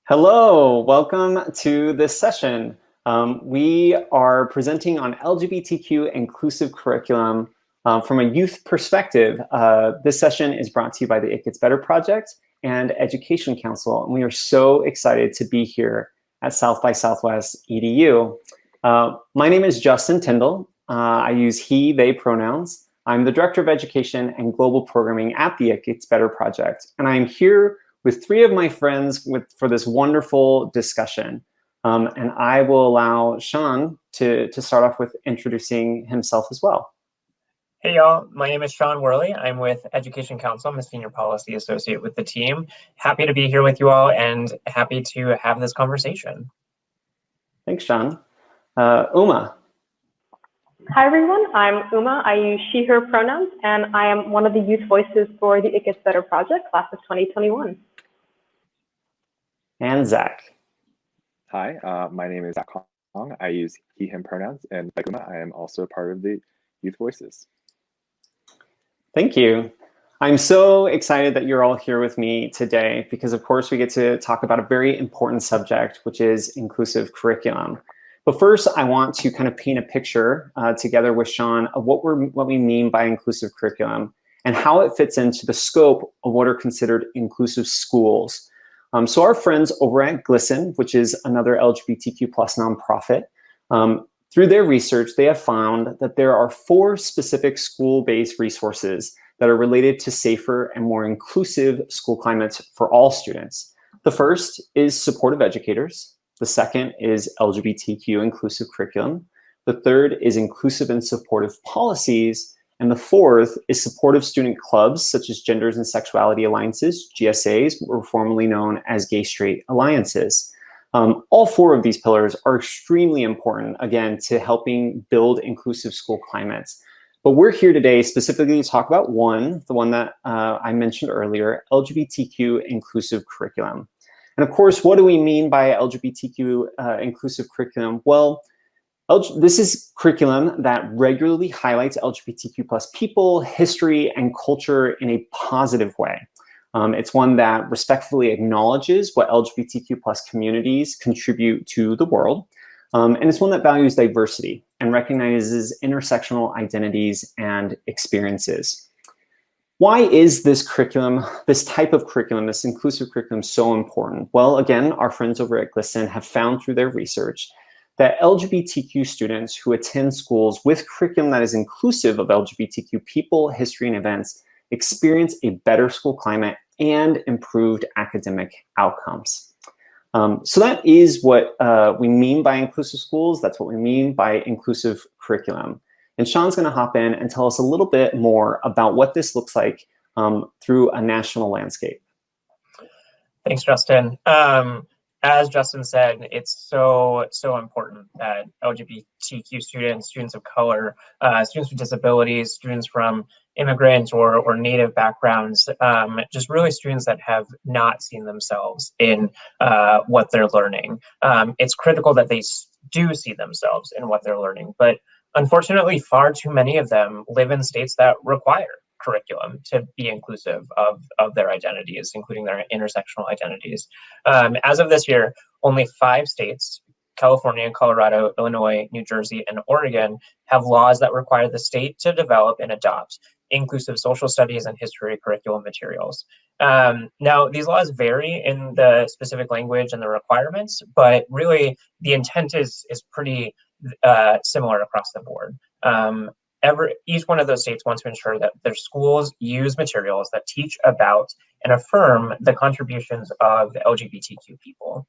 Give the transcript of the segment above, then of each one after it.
Hello, welcome to this session. We are presenting on LGBTQ inclusive curriculum from a youth perspective. This session is brought to you by the It Gets Better Project and Education Council, and we are so excited to be here at South by Southwest EDU. My name is Justin Tyndall. I use he, they pronouns. I'm the Director of Education and Global Programming at the It Gets Better Project, and I'm here with three of my friends for this wonderful discussion. And I will allow Sean to start off with introducing himself as well. Hey y'all, my name is Sean Worley. I'm with Education Council. I'm a Senior Policy Associate with the team. Happy to be here with you all and happy to have this conversation. Thanks, Sean. Uma. Hi everyone, I'm Uma. I use she, her pronouns, and I am one of the youth voices for the It Gets Better Project, class of 2021. And Zach. Hi, my name is Zach Hong. I use he, him pronouns, and like Uma, I am also part of the youth voices. Thank you. I'm so excited that you're all here with me today because, of course, we get to talk about a very important subject, which is inclusive curriculum. But first, I want to kind of paint a picture together with Sean of what we mean by inclusive curriculum and how it fits into the scope of what are considered inclusive schools. So our friends over at GLSEN, which is another LGBTQ+ nonprofit, through their research, they have found that there are 4 specific school-based resources that are related to safer and more inclusive school climates for all students. The first is supportive educators. The second is LGBTQ inclusive curriculum. The third is inclusive and supportive policies. And the fourth is supportive student clubs, such as Genders and Sexuality Alliances, GSAs, or formerly known as Gay-Straight Alliances. All 4 of these pillars are extremely important, again, to helping build inclusive school climates. But we're here today specifically to talk about the one that I mentioned earlier, LGBTQ inclusive curriculum. And of course, what do we mean by LGBTQ inclusive curriculum? Well, this is curriculum that regularly highlights LGBTQ+ people, history, and culture in a positive way. It's one that respectfully acknowledges what LGBTQ+ communities contribute to the world. And it's one that values diversity and recognizes intersectional identities and experiences. Why is this curriculum, this type of curriculum, this inclusive curriculum so important? Well, again, our friends over at GLSEN have found through their research that LGBTQ students who attend schools with curriculum that is inclusive of LGBTQ people, history, and events experience a better school climate and improved academic outcomes. So that is what we mean by inclusive schools. That's what we mean by inclusive curriculum. And Sean's going to hop in and tell us a little bit more about what this looks like through a national landscape. Thanks, Justin. As Justin said, it's so important that LGBTQ students of color, students with disabilities, students from immigrant or native backgrounds, just really students that have not seen themselves in what they're learning. It's critical that they do see themselves in what they're learning, but unfortunately, far too many of them live in states that require curriculum to be inclusive of their identities, including their intersectional identities. As of this year, only 5 states, California, Colorado, Illinois, New Jersey, and Oregon, have laws that require the state to develop and adopt inclusive social studies and history curriculum materials. Now, these laws vary in the specific language and the requirements, but really the intent is pretty similar across the board. Each one of those states wants to ensure that their schools use materials that teach about and affirm the contributions of LGBTQ people,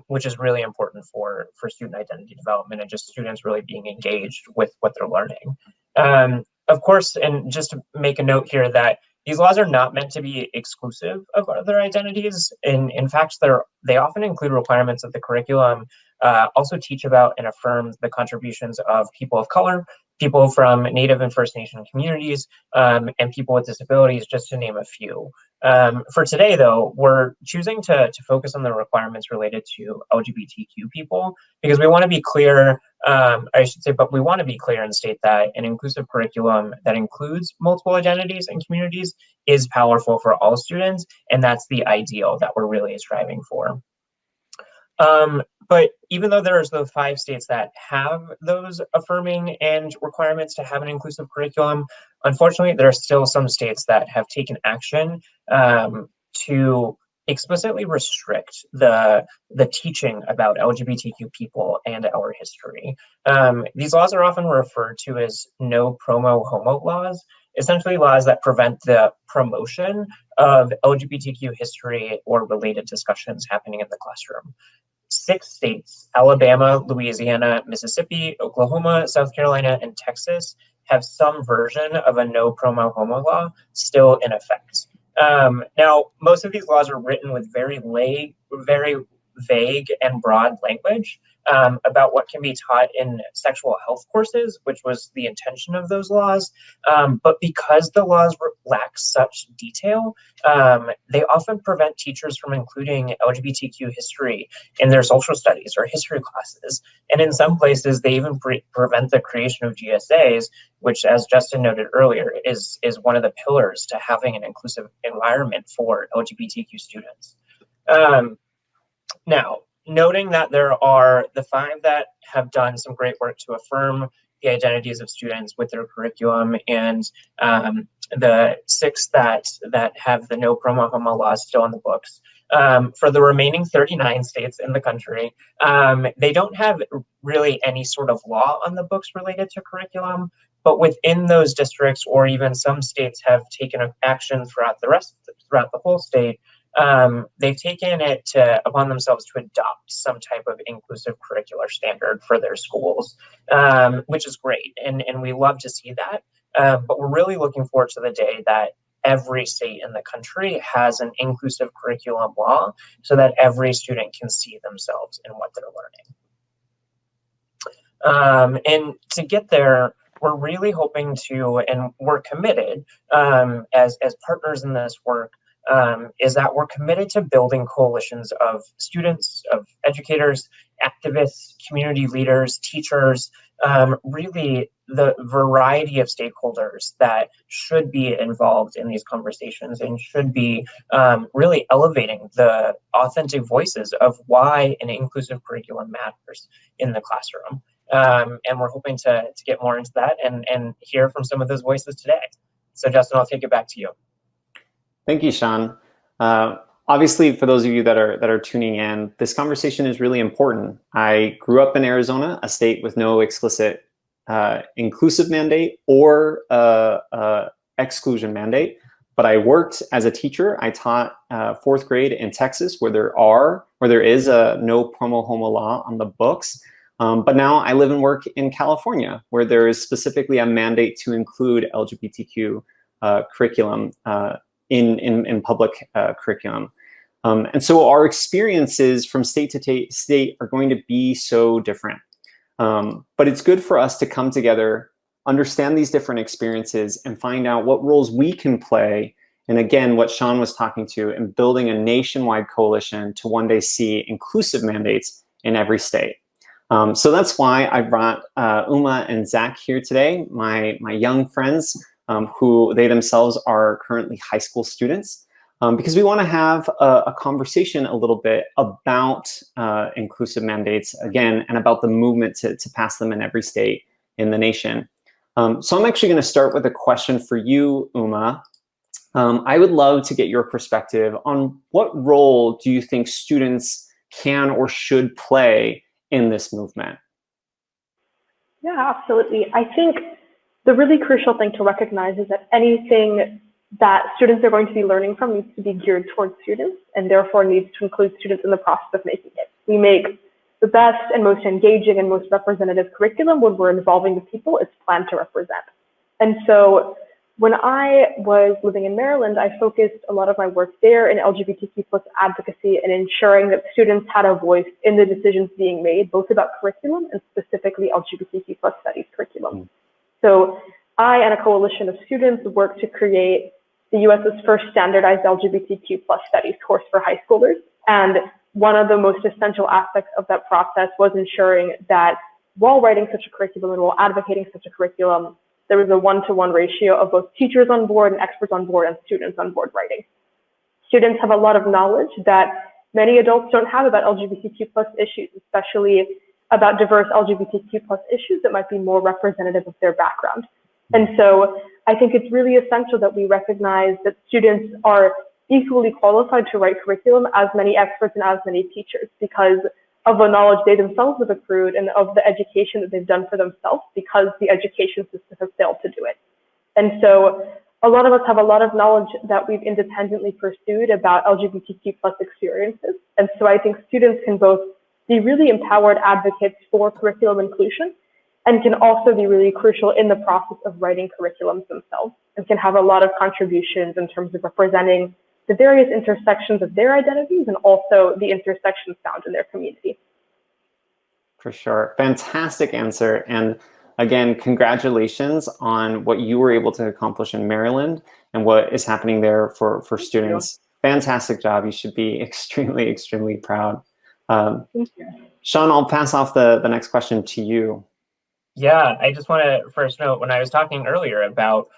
which is really important for student identity development and just students really being engaged with what they're learning. Of course, and just to make a note here that these laws are not meant to be exclusive of other identities. In fact, they often include requirements of the curriculum also teach about and affirm the contributions of people of color, people from Native and First Nation communities, and people with disabilities, just to name a few. For today, though, we're choosing to focus on the requirements related to LGBTQ people, because we want to be clear, but we want to be clear and state that an inclusive curriculum that includes multiple identities and communities is powerful for all students, and that's the ideal that we're really striving for. But even though there's the 5 states that have those affirming and requirements to have an inclusive curriculum, unfortunately, there are still some states that have taken action to explicitly restrict the teaching about LGBTQ people and our history. These laws are often referred to as no promo homo laws, essentially laws that prevent the promotion of LGBTQ history or related discussions happening in the classroom. 6 states, Alabama, Louisiana, Mississippi, Oklahoma, South Carolina, and Texas, have some version of a no promo homo law still in effect. Now, most of these laws are written with very vague and broad language about what can be taught in sexual health courses, which was the intention of those laws. But because the laws lack such detail, they often prevent teachers from including LGBTQ history in their social studies or history classes. And in some places, they even prevent the creation of GSAs, which, as Justin noted earlier, is one of the pillars to having an inclusive environment for LGBTQ students. Now, noting that there are the 5 that have done some great work to affirm the identities of students with their curriculum, and the 6 that have the no promo homo laws still in the books. For the remaining 39 states in the country, they don't have really any sort of law on the books related to curriculum, but within those districts, or even some states have taken action throughout the whole state. They've taken it upon themselves to adopt some type of inclusive curricular standard for their schools, which is great, and we love to see that. But we're really looking forward to the day that every state in the country has an inclusive curriculum law, so that every student can see themselves in what they're learning. And to get there, we're really hoping to, and we're committed as partners in this work, is that we're committed to building coalitions of students, of educators, activists, community leaders, teachers, really the variety of stakeholders that should be involved in these conversations and should be really elevating the authentic voices of why an inclusive curriculum matters in the classroom. And we're hoping to get more into that and hear from some of those voices today. So Justin, I'll take it back to you. Thank you, Sean. Obviously, for those of you that are tuning in, this conversation is really important. I grew up in Arizona, a state with no explicit inclusive mandate or exclusion mandate, but I worked as a teacher. I taught 4th grade in Texas, where there is a no promo homo law on the books. But now I live and work in California, where there is specifically a mandate to include LGBTQ curriculum in public curriculum. And so our experiences from state to state are going to be so different. But it's good for us to come together, understand these different experiences, and find out what roles we can play. And again, what Sean was talking to, in building a nationwide coalition to one day see inclusive mandates in every state. So that's why I brought Uma and Zach here today, my young friends, who they themselves are currently high school students, because we want to have a conversation a little bit about inclusive mandates, again, and about the movement to pass them in every state in the nation. So I'm actually going to start with a question for you, Uma. I would love to get your perspective on what role do you think students can or should play in this movement? Yeah, absolutely. I think the really crucial thing to recognize is that anything that students are going to be learning from needs to be geared towards students, and therefore needs to include students in the process of making it. We make the best and most engaging and most representative curriculum when we're involving the people it's planned to represent. And so When I was living in Maryland, I focused a lot of my work there in LGBTQ plus advocacy and ensuring that students had a voice in the decisions being made, both about curriculum and specifically LGBTQ plus studies curriculum. So I and a coalition of students worked to create the US's first standardized LGBTQ plus studies course for high schoolers. And one of the most essential aspects of that process was ensuring that while writing such a curriculum and while advocating such a curriculum, there was a one-to-one ratio of both teachers on board and experts on board and students on board writing. Students have a lot of knowledge that many adults don't have about LGBTQ plus issues, especially about diverse LGBTQ plus issues that might be more representative of their background. And so I think it's really essential that we recognize that students are equally qualified to write curriculum as many experts and as many teachers, because of the knowledge they themselves have accrued and of the education that they've done for themselves, because the education system has failed to do it. And so a lot of us have a lot of knowledge that we've independently pursued about LGBTQ plus experiences. And so I think students can both be really empowered advocates for curriculum inclusion and can also be really crucial in the process of writing curriculums themselves, and can have a lot of contributions in terms of representing the various intersections of their identities and also the intersections found in their community. For sure. Fantastic answer. And again, congratulations on what you were able to accomplish in Maryland and what is happening there for students. Fantastic job. You should be extremely, extremely proud. Thank you. Sean, I'll pass off the next question to you. Yeah, I just want to first note, when I was talking earlier about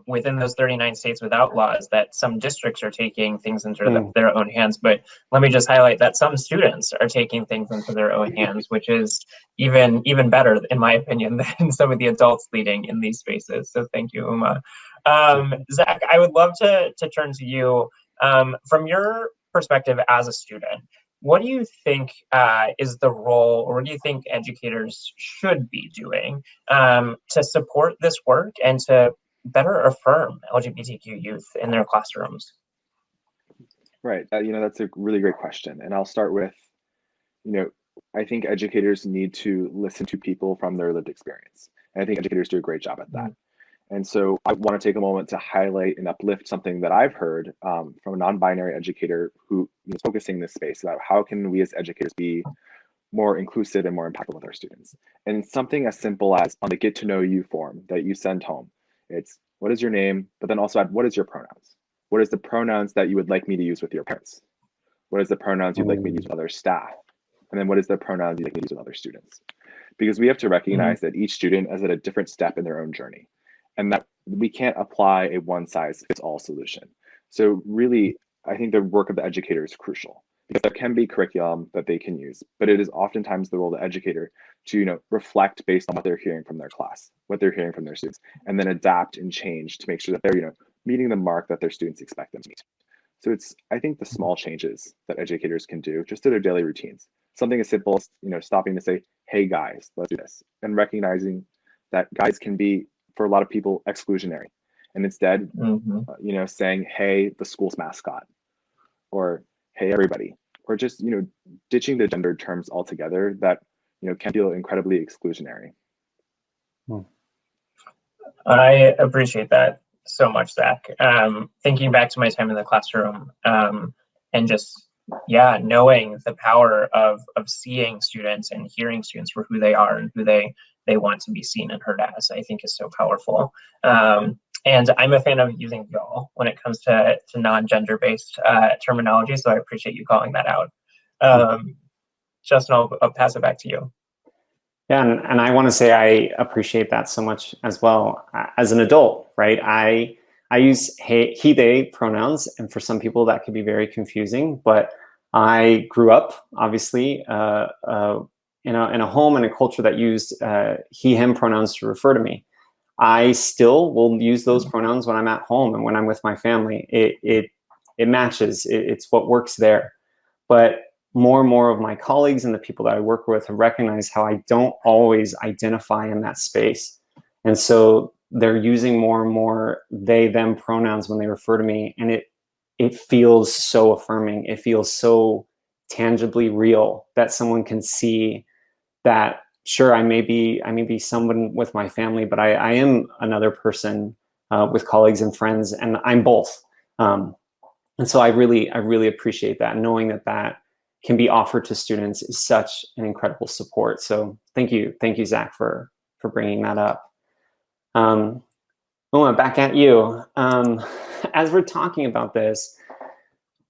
within those 39 states without laws, that some districts are taking things into their own hands. But let me just highlight that some students are taking things into their own hands, which is even better, in my opinion, than some of the adults leading in these spaces. So thank you, Uma. Zach, I would love to turn to you. From your perspective as a student, what do you think is the role, or what do you think educators should be doing to support this work and to better affirm LGBTQ youth in their classrooms? Right. That's a really great question. And I'll start with, I think educators need to listen to people from their lived experience. And I think educators do a great job at that. And so I want to take a moment to highlight and uplift something that I've heard from a non-binary educator who is focusing this space about how can we as educators be more inclusive and more impactful with our students. And something as simple as on the get to know you form that you send home, it's what is your name, but then also add what is your pronouns? What is the pronouns that you would like me to use with your parents? What is the pronouns you'd like me to use with other staff? And then what is the pronouns you'd like me to use with other students? Because we have to recognize that each student is at a different step in their own journey, and that we can't apply a one-size-fits-all solution. So really, I think the work of the educator is crucial, because there can be curriculum that they can use, but it is oftentimes the role of the educator to reflect based on what they're hearing from their class, what they're hearing from their students, and then adapt and change to make sure that they're meeting the mark that their students expect them to meet. So it's, I think, the small changes that educators can do just to their daily routines. Something as simple as stopping to say, "Hey guys, let's do this," and recognizing that guys can be, for a lot of people, exclusionary, and instead, saying, "Hey, the school's mascot," or "Hey, everybody," or just ditching the gendered terms altogether that can feel incredibly exclusionary. I appreciate that so much, Zach. Thinking back to my time in the classroom, and just knowing the power of seeing students and hearing students for who they are and who they want to be seen and heard as, I think is so powerful. And I'm a fan of using y'all when it comes to non-gender based terminology, so I appreciate you calling that out. Justin, I'll pass it back to you. Yeah, and I want to say I appreciate that so much as well. As an adult, right? I use he, they pronouns, and for some people that could be very confusing. But I grew up, obviously, in a home and a culture that used he, him pronouns to refer to me. I still will use those pronouns when I'm at home and when I'm with my family. It matches. It's what works there. But more and more of my colleagues and the people that I work with have recognized how I don't always identify in that space. And so they're using more and more they, them pronouns when they refer to me. And it feels so affirming. It feels so tangibly real that someone can see that, sure, I may be someone with my family, but I am another person with colleagues and friends, and I'm both. And so I really appreciate that. Knowing that that can be offered to students is such an incredible support. So thank you, Zach, for bringing that up. Uma, back at you. As we're talking about this,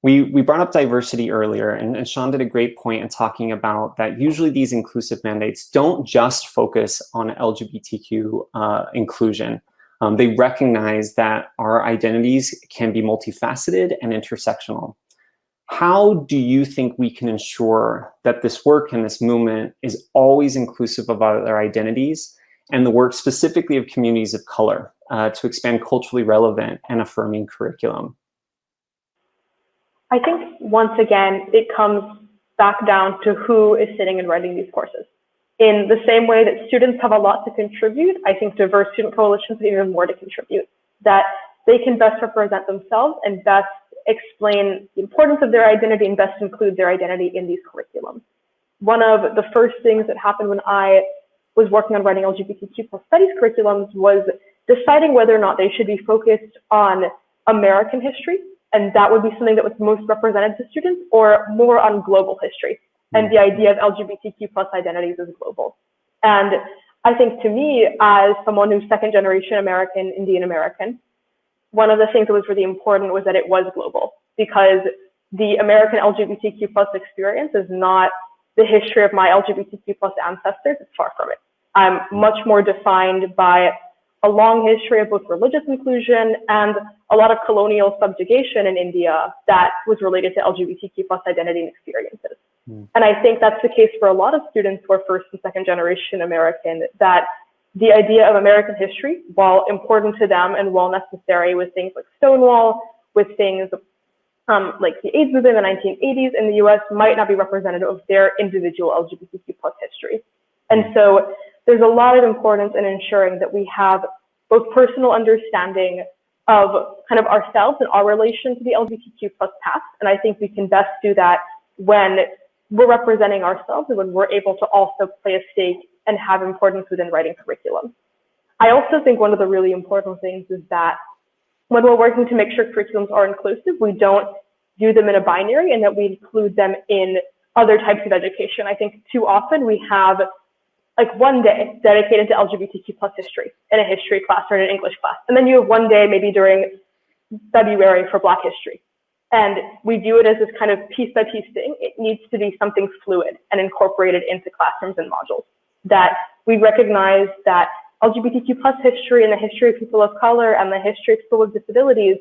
we brought up diversity earlier, and Sean did a great point in talking about that usually these inclusive mandates don't just focus on LGBTQ inclusion. They recognize that our identities can be multifaceted and intersectional. How do you think we can ensure that this work and this movement is always inclusive of other identities and the work specifically of communities of color to expand culturally relevant and affirming curriculum? I think once again, it comes back down to who is sitting and writing these courses. In the same way that students have a lot to contribute, I think diverse student coalitions have even more to contribute, that they can best represent themselves and best explain the importance of their identity and best include their identity in these curriculums. One of the first things that happened when I was working on writing LGBTQ+ studies curriculums was deciding whether or not they should be focused on American history, and that would be something that was most represented to students, or more on global history. And the idea of LGBTQ+ identities is global. And I think to me, as someone who's second generation American, Indian American, one of the things that was really important was that it was global, because the American LGBTQ+ experience is not the history of my LGBTQ+ ancestors. It's far from it. I'm much more defined by a long history of both religious inclusion and a lot of colonial subjugation in India that was related to LGBTQ+ identity and experiences. And I think that's the case for a lot of students who are first and second generation American, that the idea of American history, while important to them and while necessary with things like Stonewall, with things like the AIDS movement in the 1980s in the US, might not be representative of their individual LGBTQ+ history. And so there's a lot of importance in ensuring that we have both personal understanding of kind of ourselves and our relation to the LGBTQ+ past. And I think we can best do that when we're representing ourselves and when we're able to also play a stake and have importance within writing curriculum. I also think one of the really important things is that when we're working to make sure curriculums are inclusive, we don't do them in a binary and that we include them in other types of education. I think too often we have like one day dedicated to LGBTQ+ history in a history class or in an English class. And then you have one day maybe during February for Black history. And we do it as this kind of piece by piece thing. It needs to be something fluid and incorporated into classrooms and modules. That we recognize that LGBTQ+ history and the history of people of color and the history of people with disabilities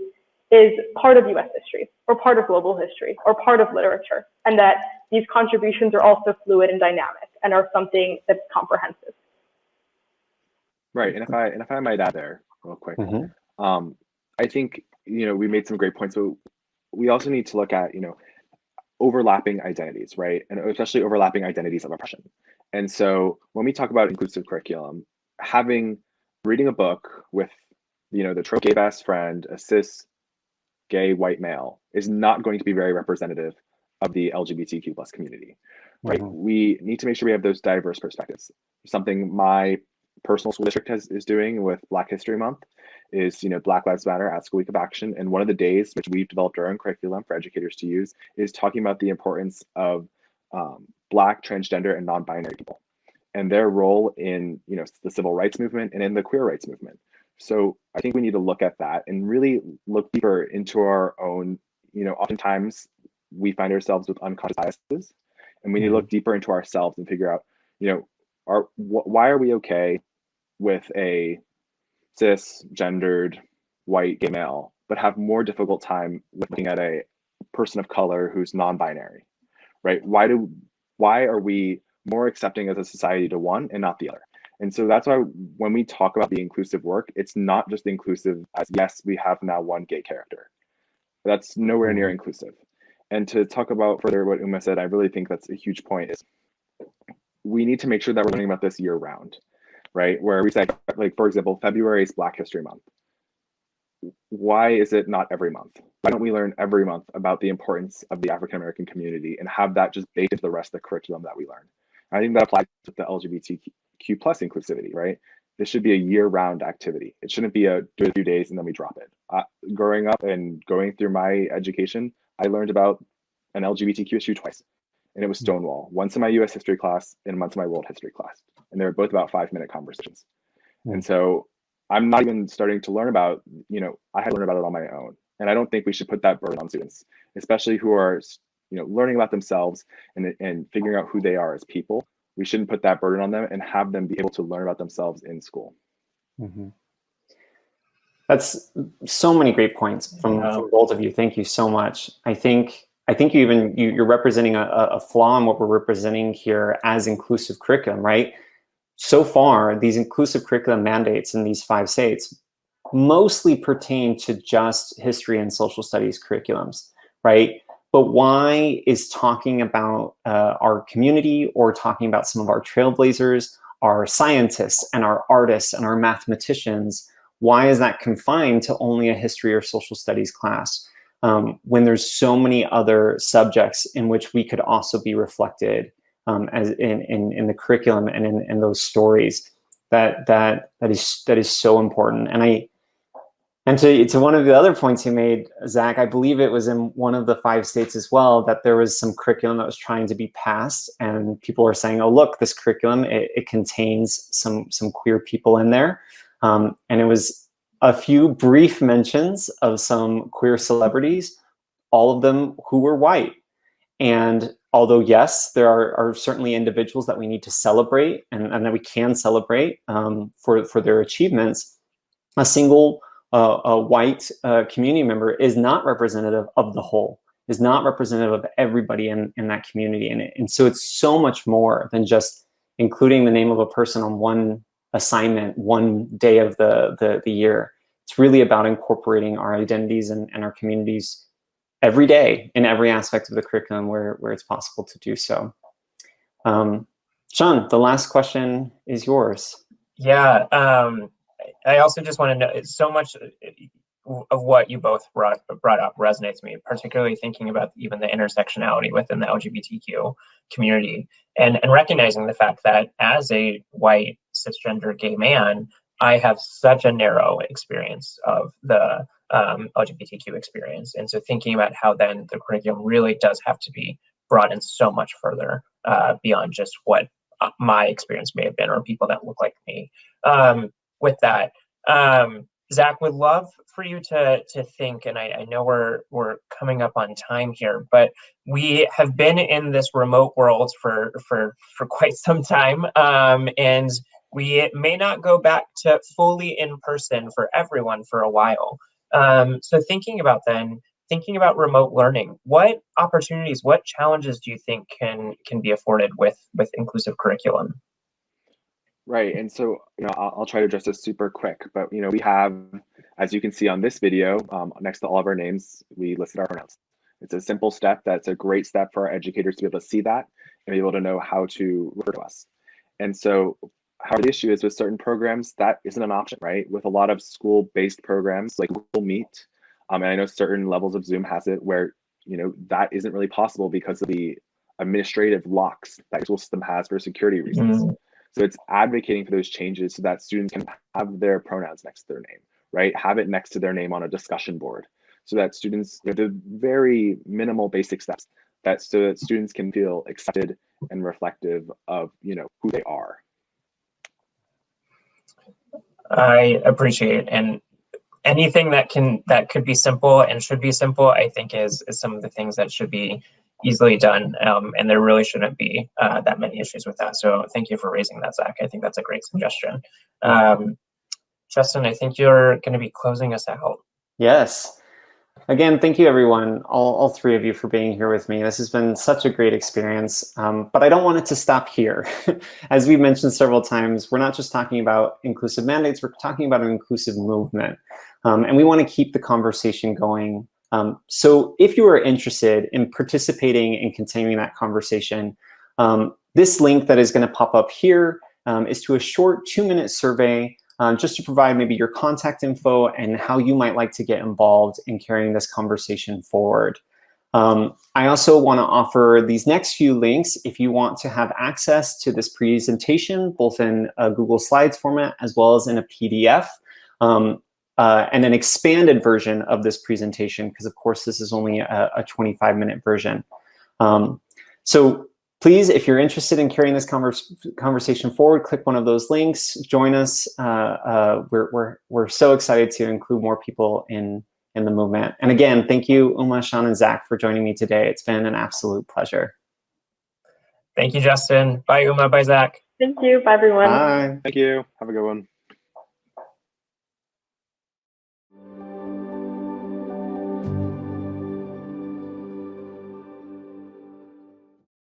is part of US history, or part of global history, or part of literature, and that these contributions are also fluid and dynamic and are something that's comprehensive. Right, and if I might add there real quick, I think, we made some great points. So we also need to look at, overlapping identities, right? And especially overlapping identities of oppression. And so when we talk about inclusive curriculum, reading a book with, the trope gay best friend, a cis gay white male, is not going to be very representative of the LGBTQ+ community, right? We need to make sure we have those diverse perspectives. Something my personal school district is doing with Black History Month is, Black Lives Matter at School Week of Action. And one of the days, which we've developed our own curriculum for educators to use, is talking about the importance of Black, transgender, and non-binary people and their role in, the civil rights movement and in the queer rights movement. So I think we need to look at that and really look deeper into our own, oftentimes we find ourselves with unconscious biases, and we need to look deeper into ourselves and figure out, why are we okay with a cisgendered white gay male, but have more difficult time looking at a person of color who's non-binary, right? Why are we more accepting as a society to one and not the other? And so that's why when we talk about the inclusive work, it's not just inclusive as, yes, we have now one gay character. That's nowhere near inclusive. And to talk about further what Uma said, I really think that's a huge point, is we need to make sure that we're learning about this year round, right? Where we say, like, for example, February is Black History Month. Why is it not every month? Why don't we learn every month about the importance of the African-American community and have that just baked into the rest of the curriculum that we learn? I think that applies to the LGBTQ+ inclusivity, right? This should be a year-round activity. It shouldn't be a do it a few days and then we drop it. Growing up and going through my education, I learned about an LGBTQ issue twice, and it was Stonewall. Once in my US history class and once in my world history class. And they were both about 5-minute conversations. And so I'm not even starting to learn about, I had to learn about it on my own. And I don't think we should put that burden on students, especially who are, learning about themselves and figuring out who they are as people. We shouldn't put that burden on them and have them be able to learn about themselves in school. Mm-hmm. That's so many great points from both of you. Thank you so much. I think you're representing a flaw in what we're representing here as inclusive curriculum, right? So far, these inclusive curriculum mandates in these 5 states mostly pertain to just history and social studies curriculums, right? But why is talking about our community or talking about some of our trailblazers, our scientists and our artists and our mathematicians, why is that confined to only a history or social studies class when there's so many other subjects in which we could also be reflected as in the curriculum and in those stories? That is so important. And to one of the other points you made, Zach, I believe it was in one of the 5 states as well, that there was some curriculum that was trying to be passed, and people were saying, oh, look, this curriculum, it contains some queer people in there. And it was a few brief mentions of some queer celebrities, all of them who were white. And although, yes, there are certainly individuals that we need to celebrate and that we can celebrate for their achievements, a single a white community member is not representative of the whole, is not representative of everybody in that community. And so it's so much more than just including the name of a person on one assignment, one day of the year. It's really about incorporating our identities and our communities every day in every aspect of the curriculum where it's possible to do so. Sean, the last question is yours. Yeah. I also just want to know, so much of what you both brought up resonates with me, particularly thinking about even the intersectionality within the LGBTQ community and recognizing the fact that as a white cisgender gay man, I have such a narrow experience of the LGBTQ experience. And so thinking about how then the curriculum really does have to be brought in so much further beyond just what my experience may have been or people that look like me. With that, Zach, would love for you to think, and I know we're coming up on time here, but we have been in this remote world for quite some time, and we may not go back to fully in person for everyone for a while. So thinking about remote learning, what opportunities, what challenges do you think can be afforded with inclusive curriculum? Right, and so I'll try to address this super quick, but we have, as you can see on this video, next to all of our names, we listed our pronouns. It's a simple step that's a great step for our educators to be able to see that and be able to know how to refer to us. And so, however, the issue is with certain programs, that isn't an option, right? With a lot of school-based programs like Google Meet, and I know certain levels of Zoom has it where that isn't really possible because of the administrative locks that the school system has for security reasons. Mm-hmm. So it's advocating for those changes so that students can have their pronouns next to their name, right? Have it next to their name on a discussion board so that students, the very minimal basic steps so that students can feel accepted and reflective of, who they are. I appreciate it. And anything that could be simple and should be simple, I think is some of the things that should be easily done, and there really shouldn't be that many issues with that. So thank you for raising that, Zach. I think that's a great suggestion. Justin, I think you're going to be closing us out. Yes. Again, thank you, everyone, all 3 of you, for being here with me. This has been such a great experience, but I don't want it to stop here. As we mentioned several times, we're not just talking about inclusive mandates, we're talking about an inclusive movement, and we want to keep the conversation going. So if you are interested in participating and continuing that conversation, this link that is going to pop up here is to a short 2-minute survey just to provide maybe your contact info and how you might like to get involved in carrying this conversation forward. I also want to offer these next few links if you want to have access to this presentation, both in a Google Slides format as well as in a PDF, and an expanded version of this presentation, because of course this is only a 25-minute version. So please, if you're interested in carrying this conversation forward, click one of those links, join us. We're so excited to include more people in the movement. And again, thank you, Uma, Sean, and Zach for joining me today. It's been an absolute pleasure. Thank you, Justin. Bye, Uma. Bye, Zach. Thank you. Bye, everyone. Bye. Thank you. Have a good one.